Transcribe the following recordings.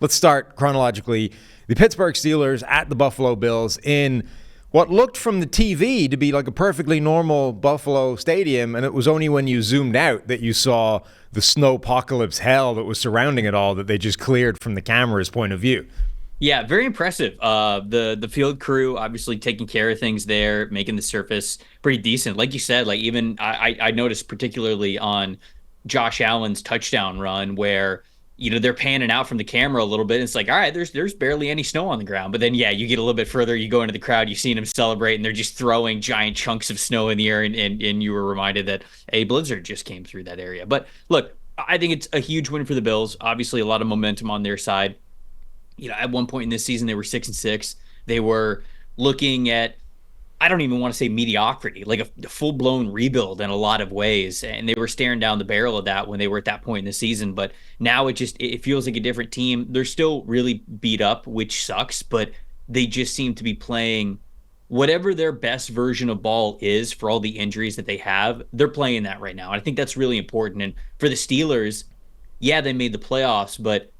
let's start chronologically. The Pittsburgh Steelers at the Buffalo Bills in what looked from the TV to be like a perfectly normal Buffalo stadium, and it was only when you zoomed out that you saw the snowpocalypse hell that was surrounding it all that they just cleared from the camera's point of view. Yeah, very impressive. The field crew obviously taking care of things there, making the surface pretty decent. Like you said, like even I noticed particularly on Josh Allen's touchdown run where they're panning out from the camera a little bit. And it's like, all right, there's barely any snow on the ground. But then, yeah, you get a little bit further, you go into the crowd, you've seen them celebrate, and they're just throwing giant chunks of snow in the air. And you were reminded that a blizzard just came through that area. But look, I think it's a huge win for the Bills. Obviously, a lot of momentum on their side. At one point in this season, they were 6-6. They were looking at, I don't even want to say mediocrity, like a full-blown rebuild in a lot of ways. And they were staring down the barrel of that when they were at that point in the season. But now it feels like a different team. They're still really beat up, which sucks, but they just seem to be playing whatever their best version of ball is for all the injuries that they have. They're playing that right now. And I think that's really important. And for the Steelers, yeah, they made the playoffs, but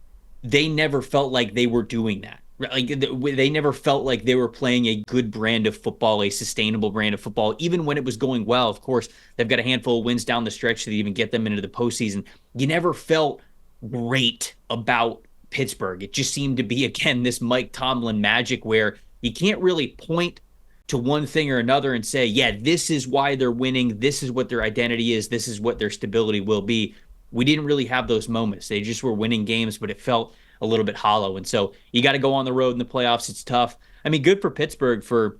they never felt like they were doing that. Like they never felt like they were playing a good brand of football, a sustainable brand of football, even when it was going well. Of course, they've got a handful of wins down the stretch to even get them into the postseason. You never felt great about Pittsburgh. It just seemed to be, again, this Mike Tomlin magic where you can't really point to one thing or another and say, yeah, this is why they're winning. This is what their identity is. This is what their stability will be. We didn't really have those moments. They just were winning games, but it felt a little bit hollow. And so you got to go on the road in the playoffs. It's tough. I mean, good for Pittsburgh for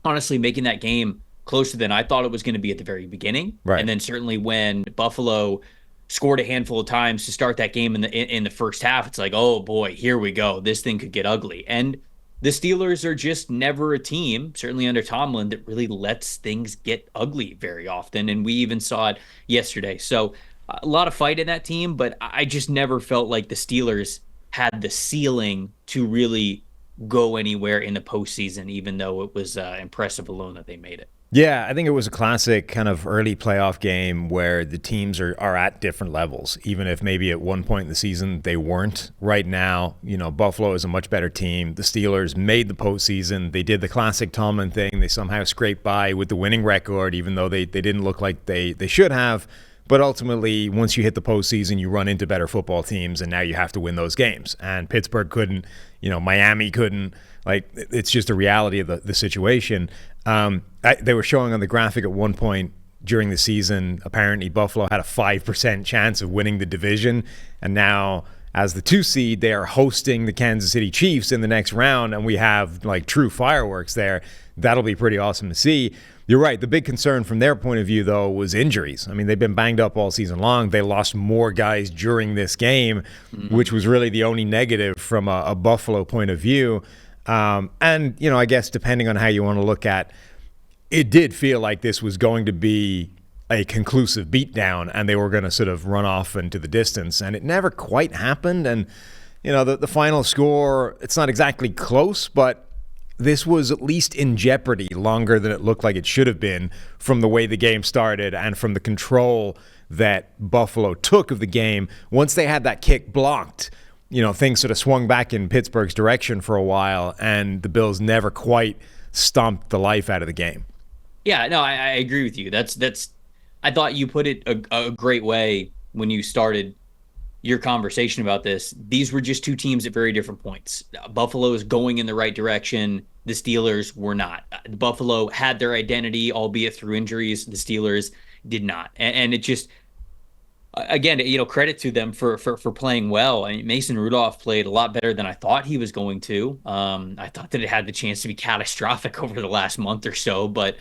honestly making that game closer than I thought it was going to be at the very beginning. Right. And then certainly when Buffalo scored a handful of times to start that game in the first half, it's like, oh boy, here we go. This thing could get ugly. And the Steelers are just never a team, certainly under Tomlin, that really lets things get ugly very often. And we even saw it yesterday. So a lot of fight in that team, but I just never felt like the Steelers had the ceiling to really go anywhere in the postseason, even though it was impressive alone that they made it. Yeah, I think it was a classic kind of early playoff game where the teams are at different levels, even if maybe at one point in the season they weren't. Right now, Buffalo is a much better team. The Steelers made the postseason. They did the classic Tomlin thing. They somehow scraped by with the winning record, even though they didn't look like they should have. But ultimately, once you hit the postseason, you run into better football teams, and now you have to win those games. And Pittsburgh couldn't, Miami couldn't. Like, it's just a reality of the situation. They were showing on the graphic at one point during the season, apparently Buffalo had a 5% chance of winning the division. And now, as the 2 seed, they are hosting the Kansas City Chiefs in the next round, and we have like true fireworks there. That'll be pretty awesome to see. You're right. The big concern from their point of view, though, was injuries. I mean, they've been banged up all season long. They lost more guys during this game, which was really the only negative from a Buffalo point of view. And, I guess depending on how you want to look at it, did feel like this was going to be a conclusive beatdown and they were going to sort of run off into the distance. And it never quite happened. And, the final score, it's not exactly close, but this was at least in jeopardy longer than it looked like it should have been from the way the game started and from the control that Buffalo took of the game. Once they had that kick blocked, things sort of swung back in Pittsburgh's direction for a while, and the Bills never quite stomped the life out of the game. Yeah, no, I agree with you. That's. I thought you put it a great way when you started your conversation about this. These were just two teams at very different points. Buffalo is going in the right direction. The Steelers were not. Buffalo had their identity, albeit through injuries. The Steelers did not. And it just, again, credit to them for playing well. I mean, Mason Rudolph played a lot better than I thought he was going to. I thought that it had the chance to be catastrophic over the last month or so, but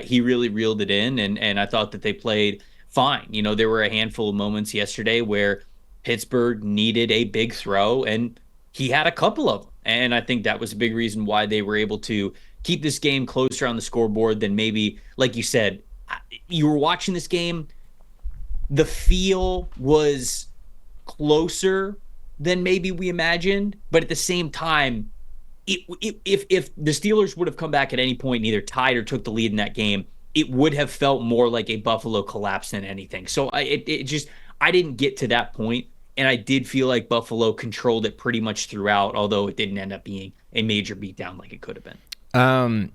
he really reeled it in, and I thought that they played fine. There were a handful of moments yesterday where Pittsburgh needed a big throw, and he had a couple of them. And I think that was a big reason why they were able to keep this game closer on the scoreboard than maybe, like you said, you were watching this game, the feel was closer than maybe we imagined, but at the same time, if the Steelers would have come back at any point and either tied or took the lead in that game, it would have felt more like a Buffalo collapse than anything. So I didn't get to that point. And I did feel like Buffalo controlled it pretty much throughout, although it didn't end up being a major beatdown like it could have been.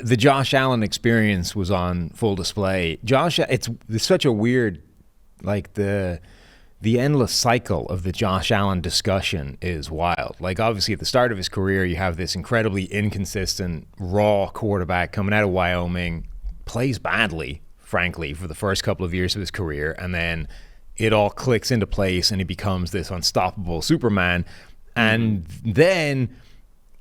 The Josh Allen experience was on full display. It's such a weird, like the endless cycle of the Josh Allen discussion is wild. Like, obviously at the start of his career, you have this incredibly inconsistent, raw quarterback coming out of Wyoming, plays badly, frankly, for the first couple of years of his career, and then it all clicks into place and he becomes this unstoppable Superman. And then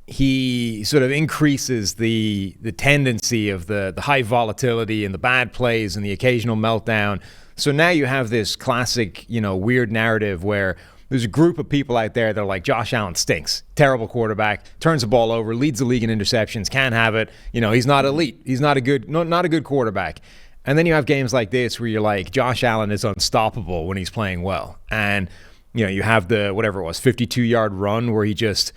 he sort of increases the tendency of the high volatility and the bad plays and the occasional meltdown. So now you have this classic, weird narrative where there's a group of people out there that are like, Josh Allen stinks, terrible quarterback, turns the ball over, leads the league in interceptions, can't have it. He's not elite. He's not a good quarterback. And then you have games like this where you're like, Josh Allen is unstoppable when he's playing well. And, you have the, whatever it was, 52-yard run where he just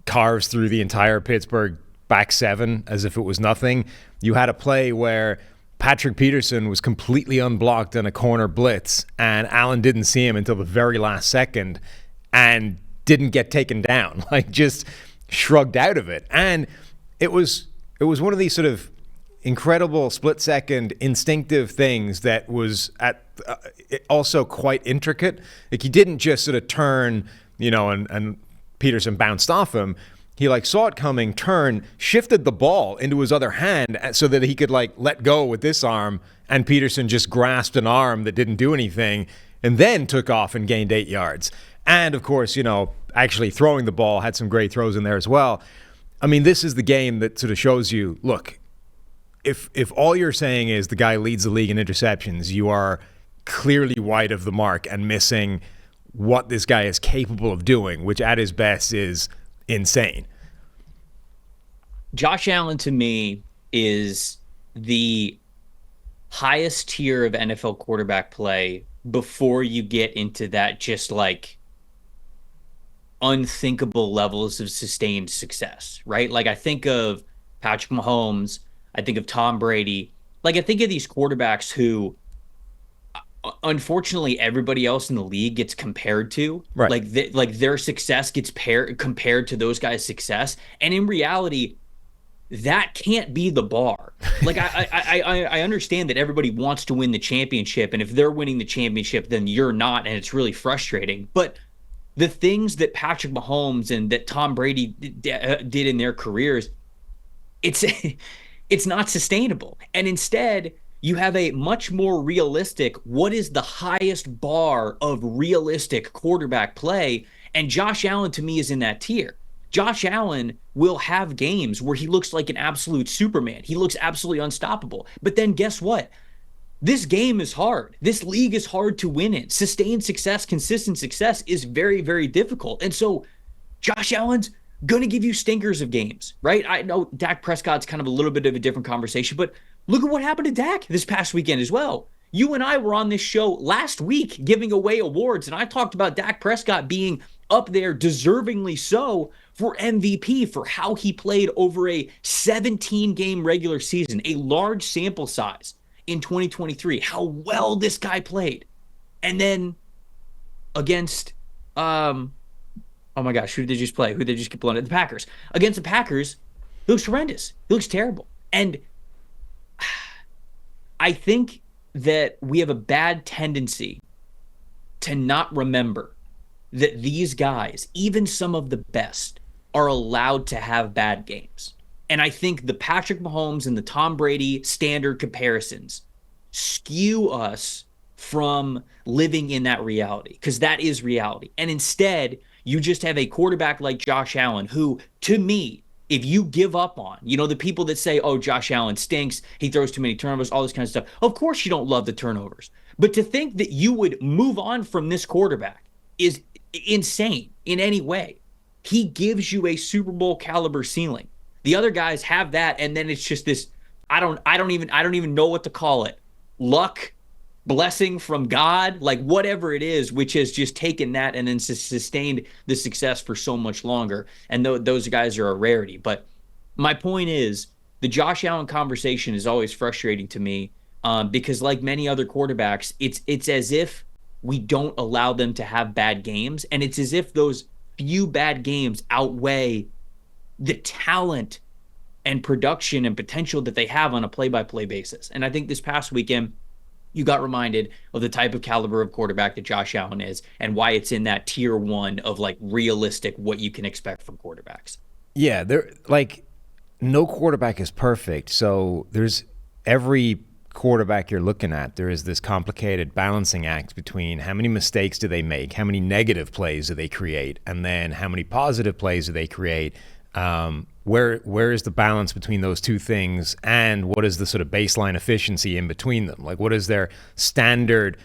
carves through the entire Pittsburgh back seven as if it was nothing. You had a play where Patrick Peterson was completely unblocked in a corner blitz, and Allen didn't see him until the very last second and didn't get taken down, like just shrugged out of it. And it was one of these sort of incredible split-second instinctive things that was also quite intricate. Like, he didn't just sort of turn, and Peterson bounced off him. He saw it coming, turned, shifted the ball into his other hand so that he could let go with this arm, and Peterson just grasped an arm that didn't do anything and then took off and gained 8 yards. And of course, actually throwing the ball, had some great throws in there as well. I mean, this is the game that sort of shows you, look, if all you're saying is the guy leads the league in interceptions, you are clearly wide of the mark and missing what this guy is capable of doing, which at his best is insane. Josh Allen, to me, is the highest tier of NFL quarterback play before you get into that just unthinkable levels of sustained success, right? I think of Patrick Mahomes, I think of Tom Brady. I think of these quarterbacks who, unfortunately, everybody else in the league gets compared to. Right. Their success gets compared to those guys' success. And in reality, that can't be the bar. I understand that everybody wants to win the championship. And if they're winning the championship, then you're not. And it's really frustrating. But the things that Patrick Mahomes and that Tom Brady did in their careers, it's not sustainable. And instead, you have a much more realistic, what is the highest bar of realistic quarterback play? And Josh Allen, to me, is in that tier. Josh Allen will have games where he looks like an absolute Superman. He looks absolutely unstoppable. But then guess what? This game is hard. This league is hard to win in. Sustained success, consistent success is very, very difficult. And so Josh Allen's going to give you stinkers of games, right? I know Dak Prescott's kind of a little bit of a different conversation, but look at what happened to Dak this past weekend as well. You and I were on this show last week giving away awards, and I talked about Dak Prescott being up there, deservingly so, for MVP for how he played over a 17-game regular season, a large sample size in 2023, how well this guy played. And then against, oh my gosh, who did they just play? Who did they just get blown at? The Packers. Against the Packers, he looks horrendous. He looks terrible. And I think that we have a bad tendency to not remember that these guys, even some of the best, are allowed to have bad games. And I think the Patrick Mahomes and the Tom Brady standard comparisons skew us from living in that reality, because that is reality. And instead, you just have a quarterback like Josh Allen, who, to me, if you give up on, the people that say, oh, Josh Allen stinks, he throws too many turnovers, all this kind of stuff. Of course you don't love the turnovers. But to think that you would move on from this quarterback is insane in any way. He gives you a Super Bowl caliber ceiling. The other guys have that, and then it's just this, I don't even know what to call it. Luck, blessing from God, whatever it is, which has just taken that and then sustained the success for so much longer. And those guys are a rarity. But my point is, the Josh Allen conversation is always frustrating to me because, like many other quarterbacks, it's as if we don't allow them to have bad games. And it's as if those few bad games outweigh the talent and production and potential that they have on a play-by-play basis. And I think this past weekend, you got reminded of the type of caliber of quarterback that Josh Allen is and why it's in that tier one of like realistic what you can expect from quarterbacks. Yeah, they're like no quarterback is perfect. So there's every quarterback you're looking at, there is this complicated balancing act between how many mistakes do they make, how many negative plays do they create, and then how many positive plays do they create. Where is the balance between those two things, and what is the sort of baseline efficiency in between them? Like, what is their standard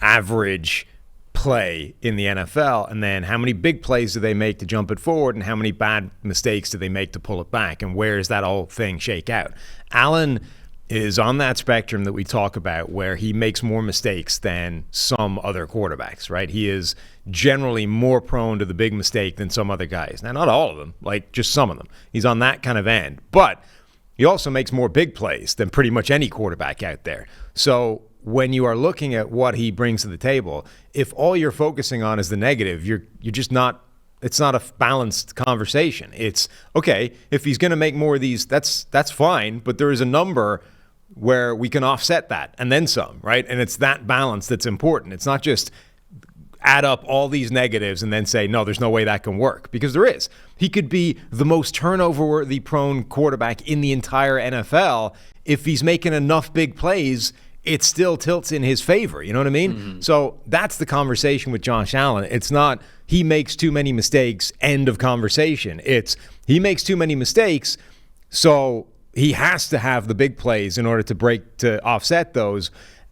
average play in the NFL, and then how many big plays do they make to jump it forward, and how many bad mistakes do they make to pull it back, and where does that whole thing shake out? Allen is on that spectrum that we talk about where he makes more mistakes than some other quarterbacks, right? He is generally more prone to the big mistake than some other guys. Now, not all of them, like just some of them. He's on that kind of end. But he also makes more big plays than pretty much any quarterback out there. So when you are looking at what he brings to the table, if all you're focusing on is the negative, you're just not – it's not a balanced conversation. It's, okay, if he's going to make more of these, that's fine, but there is a number – where we can offset that and then some, right? And it's that balance that's important. It's not just add up all these negatives and then say, no, there's no way that can work, because there is. He could be the most turnover-worthy prone quarterback in the entire NFL. If he's making enough big plays, it still tilts in his favor. You know what I mean? Mm-hmm. So that's the conversation with Josh Allen. It's not he makes too many mistakes, end of conversation. It's he makes too many mistakes, so he has to have the big plays in order to offset those.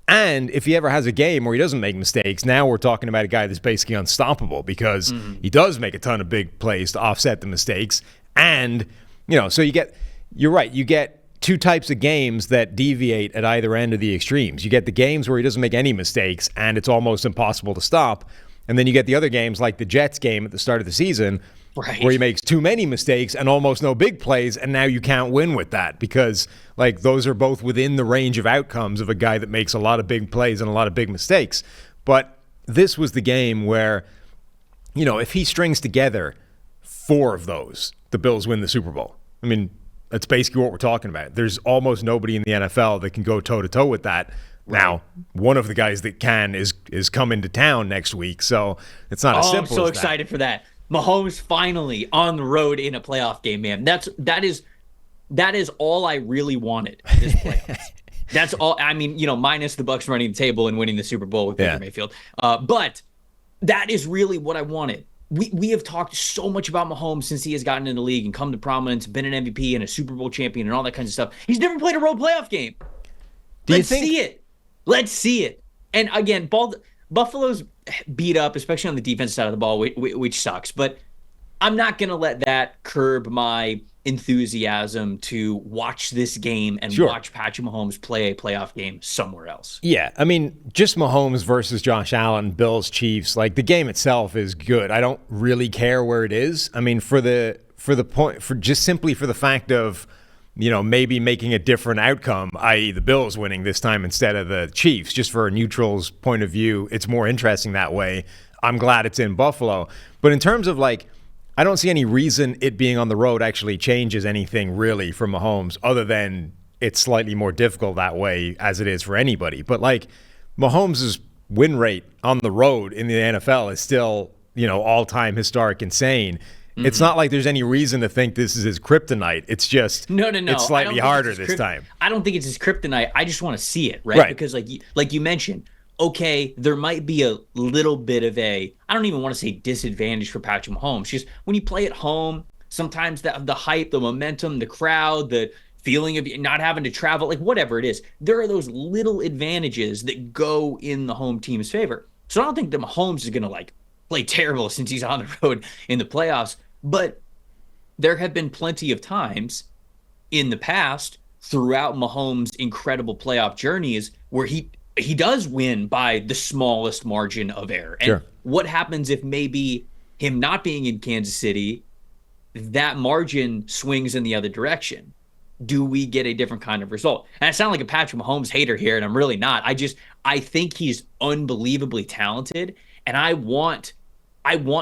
And if he ever has a game where he doesn't make mistakes, now we're talking about a guy that's basically unstoppable, because he does make a ton of big plays to offset the mistakes. And, so you're right, you get two types of games that deviate at either end of the extremes. You get the games where he doesn't make any mistakes and it's almost impossible to stop. And then you get the other games like the Jets game at the start of the season, right, where he makes too many mistakes and almost no big plays, and now you can't win with that, because like those are both within the range of outcomes of a guy that makes a lot of big plays and a lot of big mistakes. But this was the game where, if he strings together 4 of those, the Bills win the Super Bowl. I mean, that's basically what we're talking about. There's almost nobody in the NFL that can go toe-to-toe with that. Now, one of the guys that can is coming to town next week, so it's not as simple as that. I'm so excited for that. Mahomes finally on the road in a playoff game, man. That is all I really wanted this playoffs. That's all. I mean, minus the Bucs running the table and winning the Super Bowl with Baker Mayfield. But that is really what I wanted. We have talked so much about Mahomes since he has gotten in the league and come to prominence, been an MVP and a Super Bowl champion and all that kind of stuff. He's never played a road playoff game. Let's see it. Let's see it. And again, Buffalo's beat up, especially on the defensive side of the ball, which sucks. But I'm not going to let that curb my enthusiasm to watch this game and watch Patrick Mahomes play a playoff game somewhere else. Yeah, I mean, just Mahomes versus Josh Allen, Bills, Chiefs, like the game itself is good. I don't really care where it is. I mean, for the fact of, maybe making a different outcome, i.e. the Bills winning this time instead of the Chiefs, just for a neutral's point of view, it's more interesting that way. I'm glad it's in Buffalo. But in terms of I don't see any reason it being on the road actually changes anything really for Mahomes, other than it's slightly more difficult that way as it is for anybody. But Mahomes' win rate on the road in the NFL is still, all-time historic insane. Mm-hmm. It's not like there's any reason to think this is his kryptonite. It's just no. It's slightly harder this time. I don't think it's his kryptonite. I just want to see it, right? Because like you mentioned, okay, there might be a little bit of I don't even want to say disadvantage for Patrick Mahomes. Just when you play at home, sometimes the hype, the momentum, the crowd, the feeling of not having to travel, like whatever it is, there are those little advantages that go in the home team's favor. So I don't think that Mahomes is going to play terrible since he's on the road in the playoffs. But there have been plenty of times in the past throughout Mahomes' incredible playoff journeys where he does win by the smallest margin of error. And what happens if maybe him not being in Kansas City, that margin swings in the other direction? do we get a different kind of result? And I sound like a Patrick Mahomes hater here, and I'm really not. I think he's unbelievably talented, and I want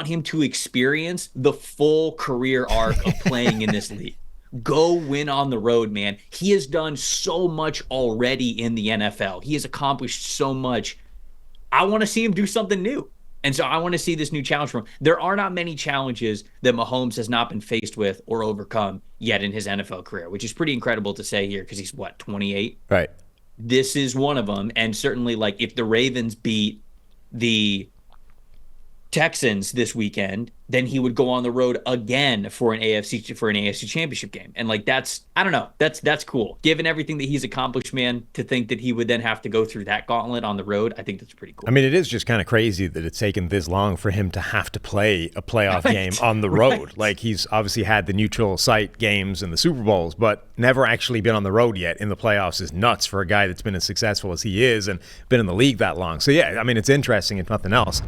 him to experience the full career arc of playing in this league. Go win on the road, man. He has done so much already in the NFL. He has accomplished so much. I want to see him do something new. And so I want to see this new challenge from him. There are not many challenges that Mahomes has not been faced with or overcome yet in his NFL career, which is pretty incredible to say here because he's, 28? Right. This is one of them. And certainly, like, if the Ravens beat the Texans this weekend, then he would go on the road again for an AFC championship game. And like, I don't know, that's cool. Given everything that he's accomplished, man, to think that he would then have to go through that gauntlet on the road, I think that's pretty cool. I mean, it is just kind of crazy that it's taken this long for him to have to play a playoff game on the road. Right. Like, he's obviously had the neutral site games and the Super Bowls, but never actually been on the road yet in the playoffs is nuts for a guy that's been as successful as he is and been in the league that long. So yeah, I mean, it's interesting if nothing else.